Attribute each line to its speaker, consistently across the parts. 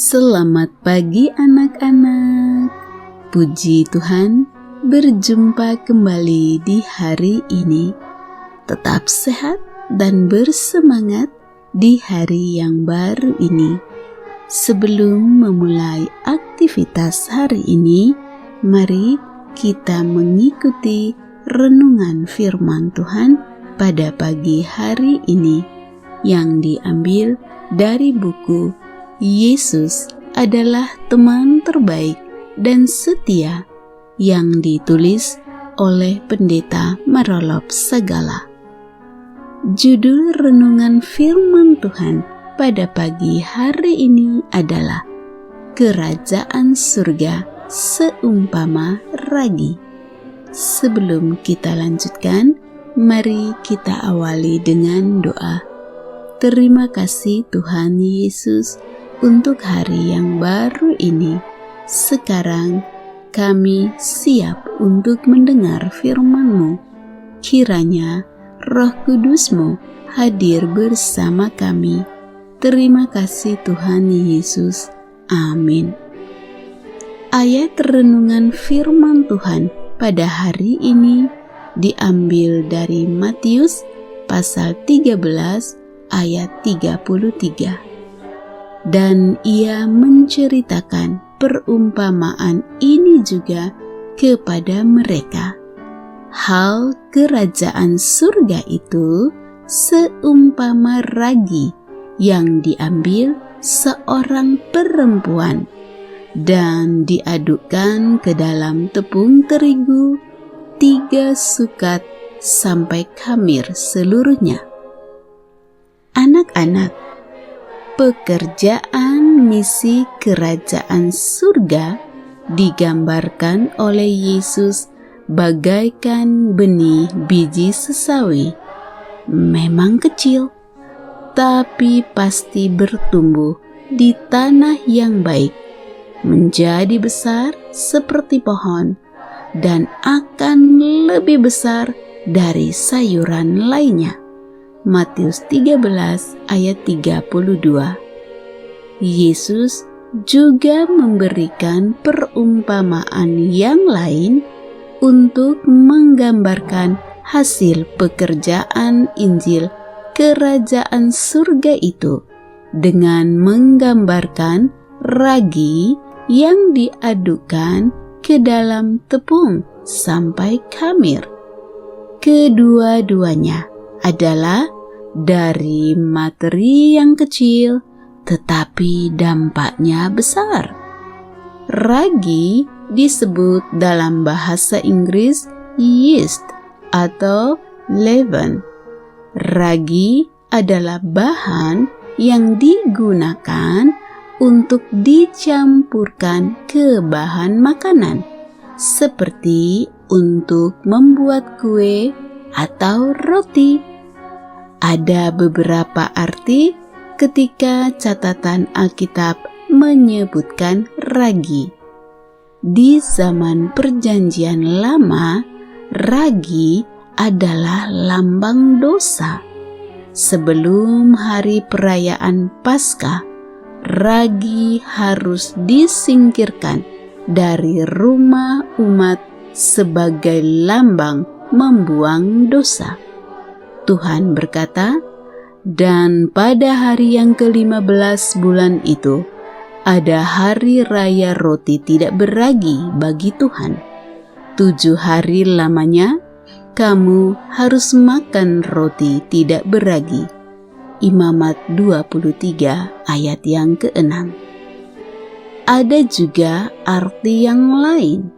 Speaker 1: Selamat pagi anak-anak. Puji Tuhan, berjumpa kembali di hari ini. Tetap sehat dan bersemangat di hari yang baru ini. Sebelum memulai aktivitas hari ini, mari kita mengikuti renungan firman Tuhan pada pagi hari ini yang diambil dari buku Yesus adalah teman terbaik dan setia yang ditulis oleh Pendeta Marolop Sagala. Judul renungan firman Tuhan pada pagi hari ini adalah Kerajaan Surga Seumpama Ragi. Sebelum kita lanjutkan, mari kita awali dengan doa. Terima kasih Tuhan Yesus untuk hari yang baru ini. Sekarang kami siap untuk mendengar firman-Mu. Kiranya Roh Kudus-Mu hadir bersama kami. Terima kasih Tuhan Yesus. Amin. Ayat renungan firman Tuhan pada hari ini diambil dari Matius pasal 13 ayat 33. Dan ia menceritakan perumpamaan ini juga kepada mereka. Hal kerajaan surga itu seumpama ragi yang diambil seorang perempuan dan diadukkan ke dalam tepung terigu 3 sukat sampai khamir seluruhnya. Anak-anak, pekerjaan misi kerajaan surga digambarkan oleh Yesus bagaikan benih biji sesawi. Memang kecil, tapi pasti bertumbuh di tanah yang baik, menjadi besar seperti pohon, dan akan lebih besar dari sayuran lainnya. Matius 13 ayat 32. Yesus juga memberikan perumpamaan yang lain untuk menggambarkan hasil pekerjaan Injil kerajaan surga itu dengan menggambarkan ragi yang diadukkan ke dalam tepung sampai khamir. Kedua-duanya adalah dari materi yang kecil, tetapi dampaknya besar. Ragi disebut dalam bahasa Inggris yeast atau leaven. Ragi adalah bahan yang digunakan untuk dicampurkan ke bahan makanan, seperti untuk membuat kue atau roti. Ada beberapa arti ketika catatan Alkitab menyebutkan ragi. Di zaman Perjanjian Lama, ragi adalah lambang dosa. Sebelum hari perayaan Paskah, ragi harus disingkirkan dari rumah umat sebagai lambang membuang dosa. Tuhan berkata, dan pada hari yang ke-15 bulan itu, ada hari raya roti tidak beragi bagi Tuhan. 7 hari lamanya, kamu harus makan roti tidak beragi. Imamat 23 ayat yang ke-6. Ada juga arti yang lain.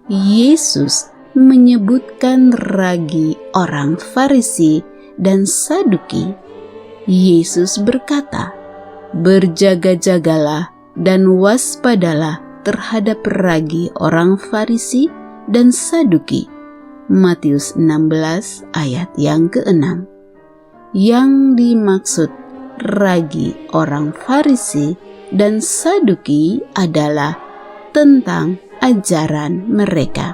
Speaker 1: Yesus menyebutkan ragi orang Farisi dan Saduki. Yesus berkata, berjaga-jagalah dan waspadalah terhadap ragi orang Farisi dan Saduki. Matius 16 ayat yang ke-6. Yang dimaksud ragi orang Farisi dan Saduki adalah tentang ajaran mereka.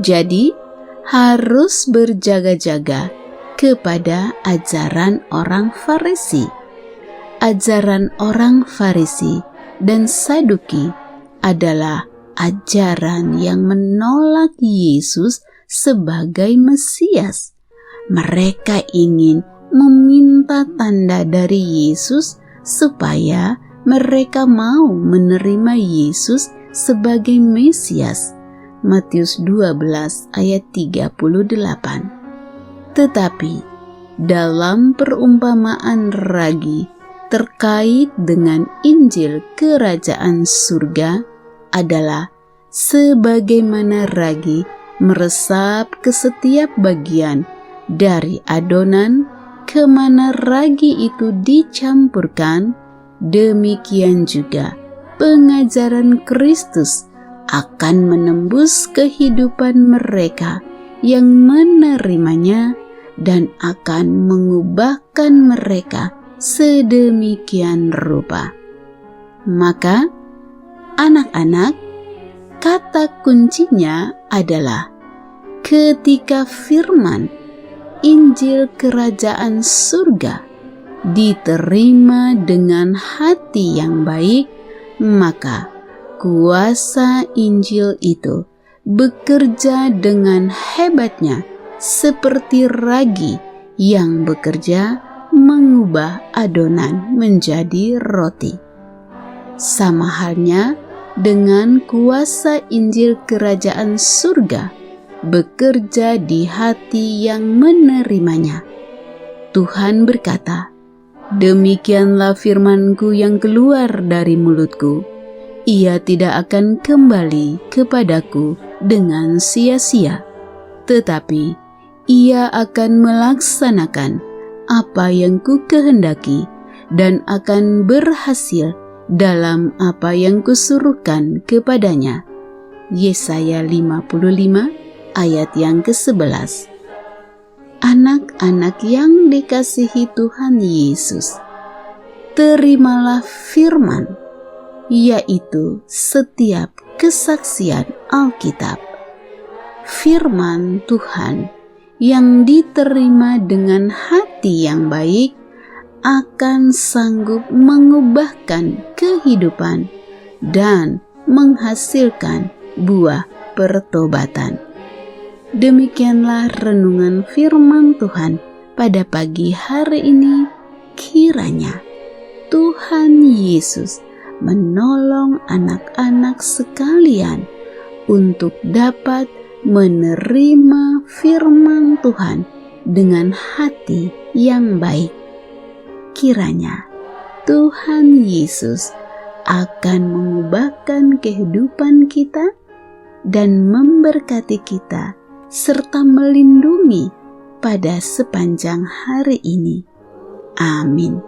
Speaker 1: Jadi, harus berjaga-jaga kepada ajaran orang Farisi. ajaran orang Farisi dan Saduki adalah ajaran yang menolak Yesus sebagai Mesias. Mereka ingin meminta tanda dari Yesus supaya mereka mau menerima Yesus sebagai Mesias. Matius 12 ayat 38. Tetapi dalam perumpamaan ragi terkait dengan Injil Kerajaan Surga adalah sebagaimana ragi meresap ke setiap bagian dari adonan kemana ragi itu dicampurkan, demikian juga pengajaran Kristus akan menembus kehidupan mereka yang menerimanya dan akan mengubahkan mereka sedemikian rupa. Maka, anak-anak, kata kuncinya adalah ketika firman Injil Kerajaan Surga diterima dengan hati yang baik, maka kuasa Injil itu bekerja dengan hebatnya seperti ragi yang bekerja mengubah adonan menjadi roti. Sama halnya dengan kuasa Injil Kerajaan Surga bekerja di hati yang menerimanya. Tuhan berkata, "Demikianlah firman-Ku yang keluar dari mulutku. Ia tidak akan kembali kepadaku dengan sia-sia, tetapi ia akan melaksanakan apa yang Ku kehendaki dan akan berhasil dalam apa yang Kusuruhkan kepadanya." Yesaya 55 ayat yang ke-11. Anak-anak yang dikasihi Tuhan Yesus, terimalah firman, yaitu setiap kesaksian Alkitab. Firman Tuhan yang diterima dengan hati yang baik akan sanggup mengubahkan kehidupan dan menghasilkan buah pertobatan. Demikianlah renungan firman Tuhan pada pagi hari ini. Kiranya Tuhan Yesus menolong anak-anak sekalian untuk dapat menerima firman Tuhan dengan hati yang baik. Kiranya Tuhan Yesus akan mengubahkan kehidupan kita dan memberkati kita serta melindungi pada sepanjang hari ini. Amin.